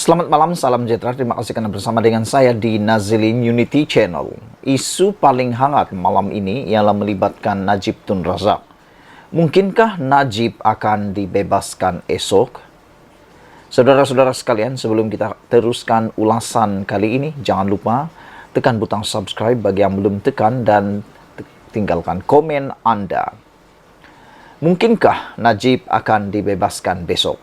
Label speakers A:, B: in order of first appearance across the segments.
A: Selamat malam, salam sejahtera. Terima kasih karena bersama dengan saya di Nazilin Unity Channel. Isu paling hangat malam ini ialah melibatkan Najib Tun Razak. Mungkinkah Najib akan dibebaskan esok? Saudara-saudara sekalian, sebelum kita teruskan ulasan kali ini, jangan lupa tekan butang subscribe bagi yang belum tekan dan tinggalkan komen Anda. Mungkinkah Najib akan dibebaskan besok?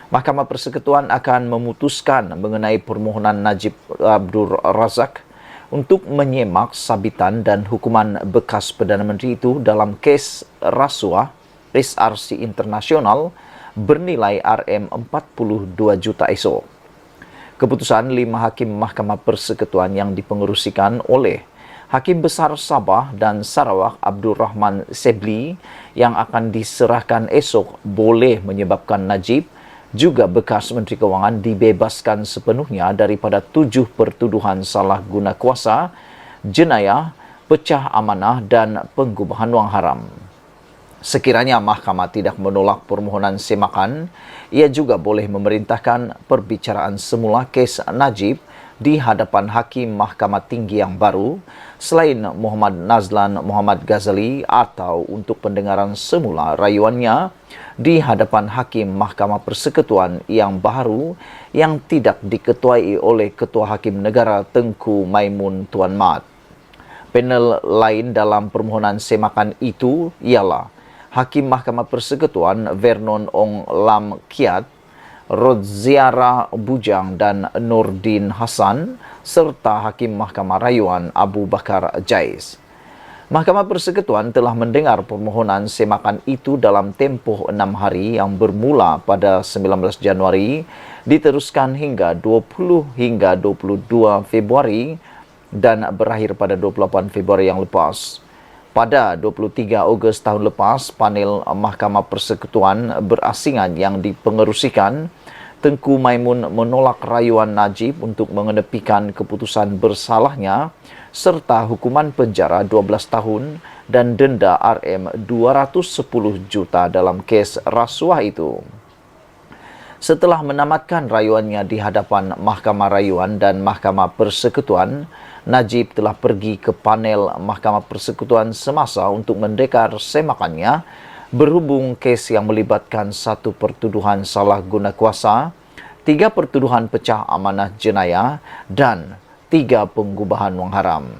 A: Mahkamah Persekutuan akan memutuskan mengenai permohonan Najib Abdul Razak untuk menyemak sabitan dan hukuman bekas Perdana Menteri itu dalam kes rasuah SRC Internasional bernilai RM42 juta esok. Keputusan 5 hakim Mahkamah Persekutuan yang dipengerusikan oleh Hakim Besar Sabah dan Sarawak Abdul Rahman Sebli yang akan diserahkan esok boleh menyebabkan Najib juga bekas Menteri Kewangan dibebaskan sepenuhnya daripada 7 pertuduhan salah guna kuasa, jenayah, pecah amanah dan penggubahan wang haram. Sekiranya mahkamah tidak menolak permohonan semakan, ia juga boleh memerintahkan perbicaraan semula kes Najib di hadapan Hakim Mahkamah Tinggi yang baru selain Muhammad Nazlan Muhammad Ghazali atau untuk pendengaran semula rayuannya di hadapan Hakim Mahkamah Persekutuan yang baru yang tidak diketuai oleh Ketua Hakim Negara Tengku Maimun Tuan Mat. Panel lain dalam permohonan semakan itu ialah Hakim Mahkamah Persekutuan Vernon Ong Lam Kiat, Rodziara Bujang dan Nordin Hassan serta Hakim Mahkamah Rayuan Abu Bakar Jais. Mahkamah Persekutuan telah mendengar permohonan semakan itu dalam tempoh 6 hari yang bermula pada 19 Januari diteruskan hingga 20 hingga 22 Februari dan berakhir pada 28 Februari yang lepas. Pada 23 Ogos tahun lepas, panel Mahkamah Persekutuan berasingan yang dipengerusikan Tengku Maimun menolak rayuan Najib untuk mengenepikan keputusan bersalahnya serta hukuman penjara 12 tahun dan denda RM210 juta dalam kes rasuah itu. Setelah menamatkan rayuannya di hadapan Mahkamah Rayuan dan Mahkamah Persekutuan, Najib telah pergi ke panel Mahkamah Persekutuan semasa untuk mendeklar semakannya berhubung kes yang melibatkan 1 pertuduhan salah guna kuasa, 3 pertuduhan pecah amanah jenayah dan 3 penggubahan wang haram.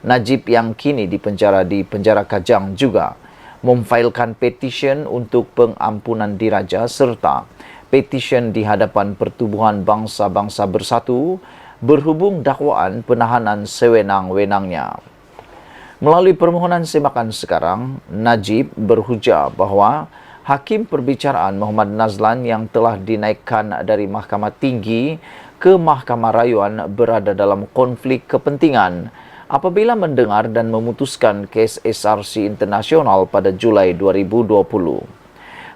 A: Najib yang kini dipenjara di penjara Kajang juga memfailkan petisyen untuk pengampunan diraja serta petisyen di hadapan Pertubuhan Bangsa-Bangsa Bersatu berhubung dakwaan penahanan sewenang-wenangnya. Melalui permohonan semakan sekarang, Najib berhujah bahawa Hakim Perbicaraan Muhammad Nazlan yang telah dinaikkan dari Mahkamah Tinggi ke Mahkamah Rayuan berada dalam konflik kepentingan apabila mendengar dan memutuskan kes SRC Internasional pada Julai 2020.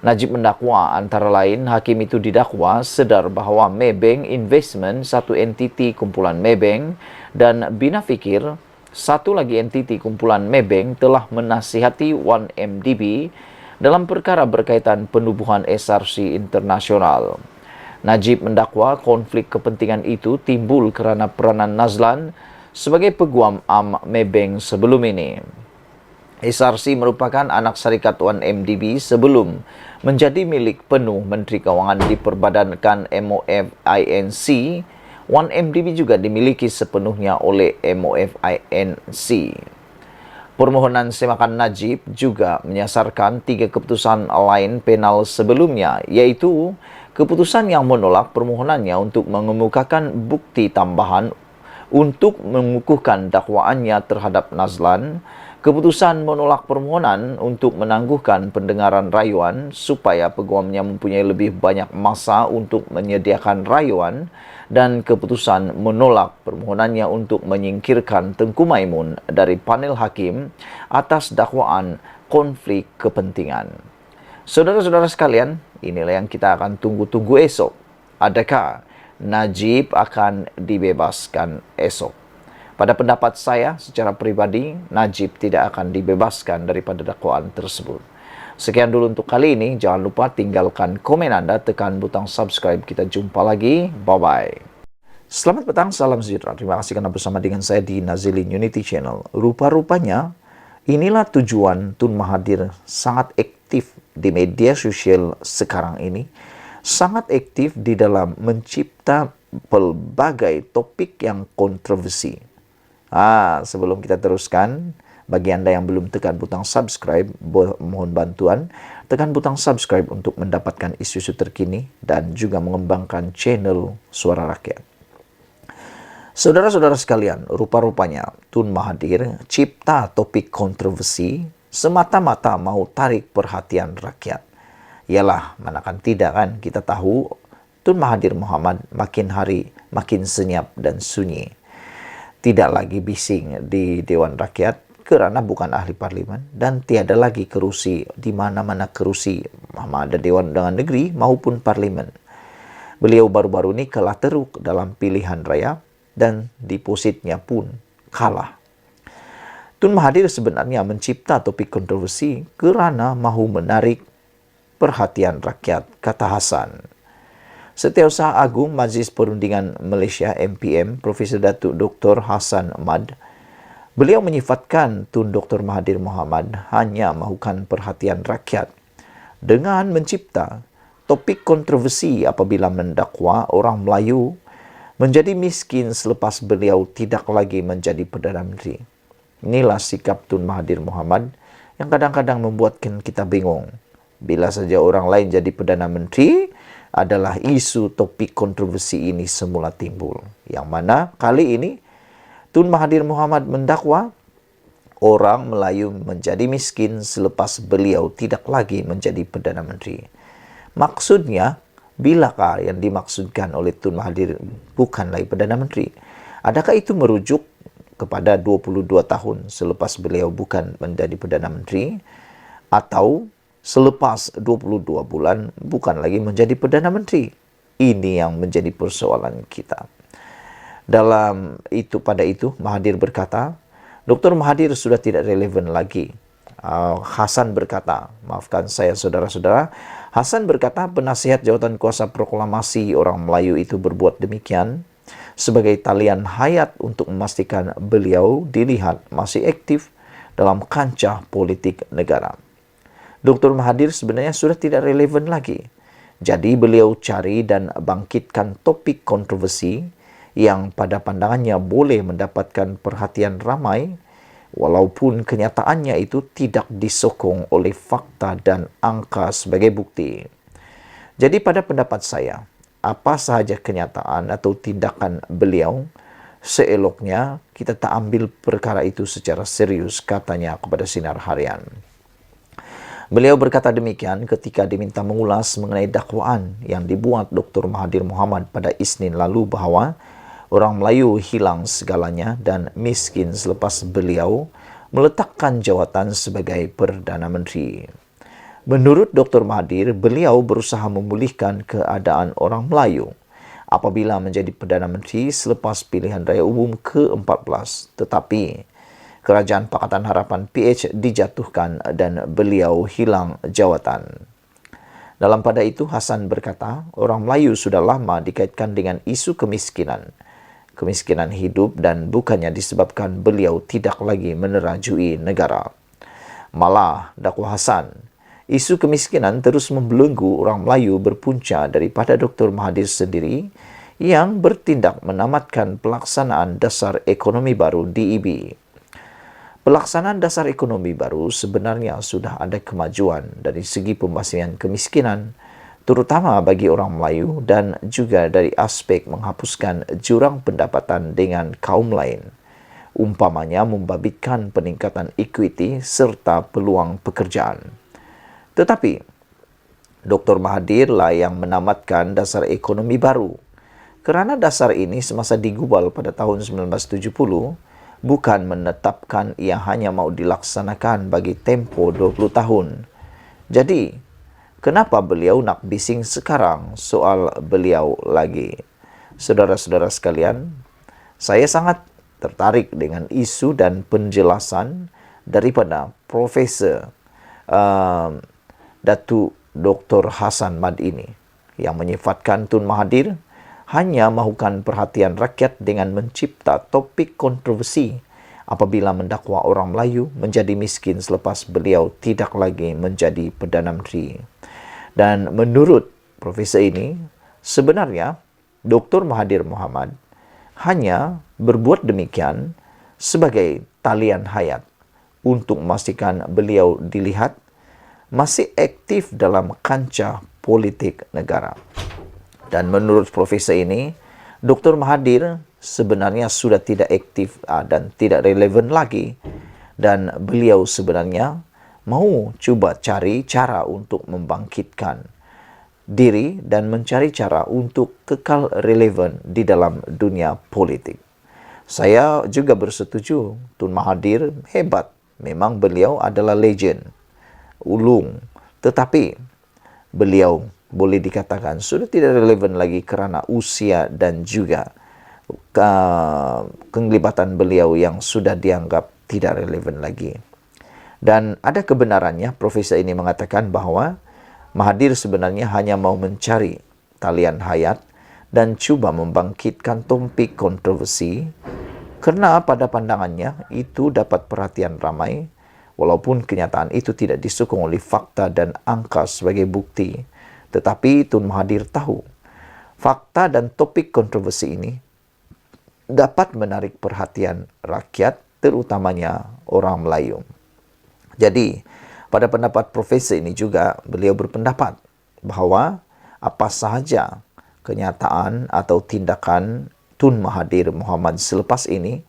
A: Najib mendakwa antara lain hakim itu didakwa sedar bahawa Maybank Investment, satu entiti kumpulan Maybank, dan Bina Fikir, satu lagi entiti kumpulan Maybank, telah menasihati 1MDB dalam perkara berkaitan penubuhan SRC Internasional. Najib mendakwa konflik kepentingan itu timbul kerana peranan Nazlan sebagai peguam am Maybank sebelum ini. SRC merupakan anak syarikat 1MDB sebelum menjadi milik penuh Menteri Kewangan diperbadankan MOFINC. 1MDB juga dimiliki sepenuhnya oleh MOFINC. Permohonan semakan Najib juga menyasarkan 3 keputusan lain panel sebelumnya, iaitu keputusan yang menolak permohonannya untuk mengemukakan bukti tambahan untuk mengukuhkan dakwaannya terhadap Nazlan, keputusan menolak permohonan untuk menangguhkan pendengaran rayuan supaya peguamnya mempunyai lebih banyak masa untuk menyediakan rayuan, dan keputusan menolak permohonannya untuk menyingkirkan Tengku Maimun dari panel hakim atas dakwaan konflik kepentingan. Saudara-saudara sekalian, inilah yang kita akan tunggu-tunggu esok. Adakah Najib akan dibebaskan esok? Pada pendapat saya, secara pribadi, Najib tidak akan dibebaskan daripada dakwaan tersebut. Sekian dulu untuk kali ini. Jangan lupa tinggalkan komen Anda, tekan butang subscribe. Kita jumpa lagi. Bye-bye. Selamat petang, salam sejahtera. Terima kasih karena bersama dengan saya di Nazilin Unity Channel. Rupa-rupanya, inilah tujuan Tun Mahathir sangat aktif di media sosial sekarang ini. Sangat aktif di dalam mencipta pelbagai topik yang kontroversi. Sebelum kita teruskan, bagi Anda yang belum tekan butang subscribe, mohon bantuan tekan butang subscribe untuk mendapatkan isu-isu terkini dan juga mengembangkan channel Suara Rakyat. Saudara-saudara sekalian, rupa-rupanya Tun Mahathir cipta topik kontroversi semata-mata mau tarik perhatian rakyat. Yalah, manakan tidak kan, kita tahu Tun Mahathir Mohamad makin hari makin senyap dan sunyi. Tidak lagi bising di Dewan Rakyat kerana bukan ahli parlimen dan tiada lagi kerusi di mana-mana kerusi ada Dewan Undangan Negeri maupun parlimen. Beliau baru-baru ini kalah teruk dalam pilihan raya dan depositnya pun kalah. Tun Mahathir sebenarnya mencipta topik kontroversi kerana mahu menarik perhatian rakyat, kata Hasan. Setiausaha Agung Majlis Perundingan Malaysia MPM, Profesor Datuk Dr. Hasan Ahmad, beliau menyifatkan Tun Dr. Mahathir Mohamad hanya mahukan perhatian rakyat dengan mencipta topik kontroversi apabila mendakwa orang Melayu menjadi miskin selepas beliau tidak lagi menjadi Perdana Menteri. Inilah sikap Tun Mahathir Mohamad yang kadang-kadang membuatkan kita bingung. Bila saja orang lain jadi Perdana Menteri, adalah isu topik kontroversi ini semula timbul. Yang mana kali ini Tun Mahathir Mohamad mendakwa orang Melayu menjadi miskin selepas beliau tidak lagi menjadi Perdana Menteri. Maksudnya, bilakah yang dimaksudkan oleh Tun Mahathir bukan lagi Perdana Menteri? Adakah itu merujuk kepada 22 tahun selepas beliau bukan menjadi Perdana Menteri? Atau selepas 22 bulan bukan lagi menjadi Perdana Menteri? Ini yang menjadi persoalan kita. Pada itu, Mahathir berkata, Dr. Mahathir sudah tidak relevan lagi. Hasan berkata, maafkan saya saudara-saudara, Hasan berkata penasihat jawatan kuasa proklamasi orang Melayu itu berbuat demikian sebagai talian hayat untuk memastikan beliau dilihat masih aktif dalam kancah politik negara. Dr. Mahathir sebenarnya sudah tidak relevan lagi. Jadi beliau cari dan bangkitkan topik kontroversi yang pada pandangannya boleh mendapatkan perhatian ramai walaupun kenyataannya itu tidak disokong oleh fakta dan angka sebagai bukti. Jadi pada pendapat saya, apa sahaja kenyataan atau tindakan beliau, seeloknya kita tak ambil perkara itu secara serius, katanya kepada Sinar Harian. Beliau berkata demikian ketika diminta mengulas mengenai dakwaan yang dibuat Dr. Mahathir Mohamad pada Isnin lalu bahawa orang Melayu hilang segalanya dan miskin selepas beliau meletakkan jawatan sebagai Perdana Menteri. Menurut Dr. Mahathir, beliau berusaha memulihkan keadaan orang Melayu apabila menjadi Perdana Menteri selepas pilihan raya umum ke-14. Tetapi Kerajaan Pakatan Harapan PH dijatuhkan dan beliau hilang jawatan. Dalam pada itu, Hasan berkata, orang Melayu sudah lama dikaitkan dengan isu kemiskinan hidup dan bukannya disebabkan beliau tidak lagi menerajui negara. Malah, dakwa Hasan, isu kemiskinan terus membelenggu orang Melayu berpunca daripada Dr. Mahathir sendiri yang bertindak menamatkan pelaksanaan dasar ekonomi baru DEB. Pelaksanaan dasar ekonomi baru sebenarnya sudah ada kemajuan dari segi pembasmian kemiskinan, terutama bagi orang Melayu dan juga dari aspek menghapuskan jurang pendapatan dengan kaum lain. Umpamanya membabitkan peningkatan equity serta peluang pekerjaan. Tetapi, Dr. Mahathir lah yang menamatkan dasar ekonomi baru. Kerana dasar ini semasa digubal pada tahun 1970, bukan menetapkan ia hanya mau dilaksanakan bagi tempoh 20 tahun. Jadi, kenapa beliau nak bising sekarang soal beliau lagi? Saudara-saudara sekalian, saya sangat tertarik dengan isu dan penjelasan daripada Profesor Datuk Dr. Hassan Madini yang menyifatkan Tun Mahathir hanya mahukan perhatian rakyat dengan mencipta topik kontroversi apabila mendakwa orang Melayu menjadi miskin selepas beliau tidak lagi menjadi Perdana Menteri. Dan menurut profesor ini, sebenarnya Dr. Mahathir Mohamad hanya berbuat demikian sebagai talian hayat untuk memastikan beliau dilihat masih aktif dalam kancah politik negara. Dan menurut profesor ini, Dr. Mahathir sebenarnya sudah tidak aktif dan tidak relevan lagi. Dan beliau sebenarnya mau cuba cari cara untuk membangkitkan diri dan mencari cara untuk kekal relevan di dalam dunia politik. Saya juga bersetuju, Tun Mahathir hebat. Memang beliau adalah legend, ulung. Tetapi beliau boleh dikatakan sudah tidak relevan lagi kerana usia dan juga kelibatan beliau yang sudah dianggap tidak relevan lagi. Dan ada kebenarannya, profesor ini mengatakan bahawa Mahathir sebenarnya hanya mau mencari talian hayat dan cuba membangkitkan topik kontroversi kerana pada pandangannya itu dapat perhatian ramai walaupun kenyataan itu tidak disokong oleh fakta dan angka sebagai bukti. Tetapi Tun Mahathir tahu fakta dan topik kontroversi ini dapat menarik perhatian rakyat, terutamanya orang Melayu. Jadi, pada pendapat profesor ini juga, beliau berpendapat bahawa apa sahaja kenyataan atau tindakan Tun Mahathir Mohamad selepas ini,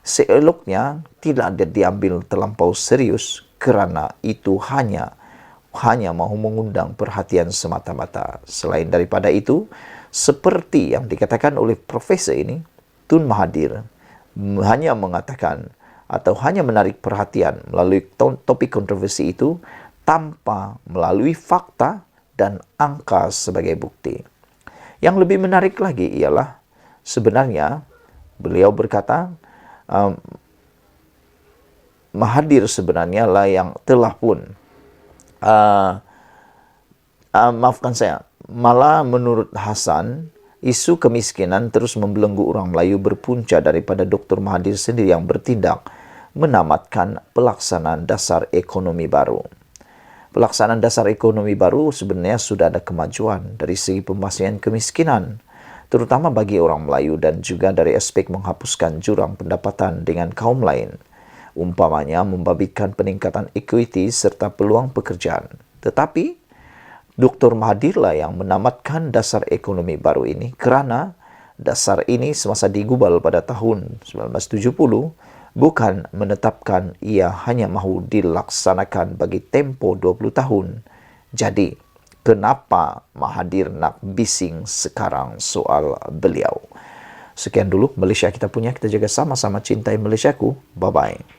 A: seeloknya tidak diambil terlampau serius kerana itu hanya mahu mengundang perhatian semata-mata. Selain daripada itu, seperti yang dikatakan oleh profesor ini, Tun Mahathir hanya mengatakan atau hanya menarik perhatian melalui topik kontroversi itu tanpa melalui fakta dan angka sebagai bukti. Yang lebih menarik lagi ialah sebenarnya beliau berkata Mahathir sebenarnya lah yang telah pun maafkan saya, malah menurut Hassan, isu kemiskinan terus membelenggu orang Melayu berpunca daripada Dr. Mahathir sendiri yang bertindak menamatkan pelaksanaan dasar ekonomi baru. Pelaksanaan dasar ekonomi baru sebenarnya sudah ada kemajuan dari segi pembasmian kemiskinan, terutama bagi orang Melayu dan juga dari aspek menghapuskan jurang pendapatan dengan kaum lain. Umpamanya membabitkan peningkatan equity serta peluang pekerjaan. Tetapi Dr. Mahathir lah yang menamatkan dasar ekonomi baru ini kerana dasar ini semasa digubal pada tahun 1970 bukan menetapkan ia hanya mahu dilaksanakan bagi tempoh 20 tahun. Jadi, kenapa Mahathir nak bising sekarang soal beliau? Sekian dulu Malaysia kita punya. Kita jaga sama-sama cintai Malaysiaku. Bye-bye.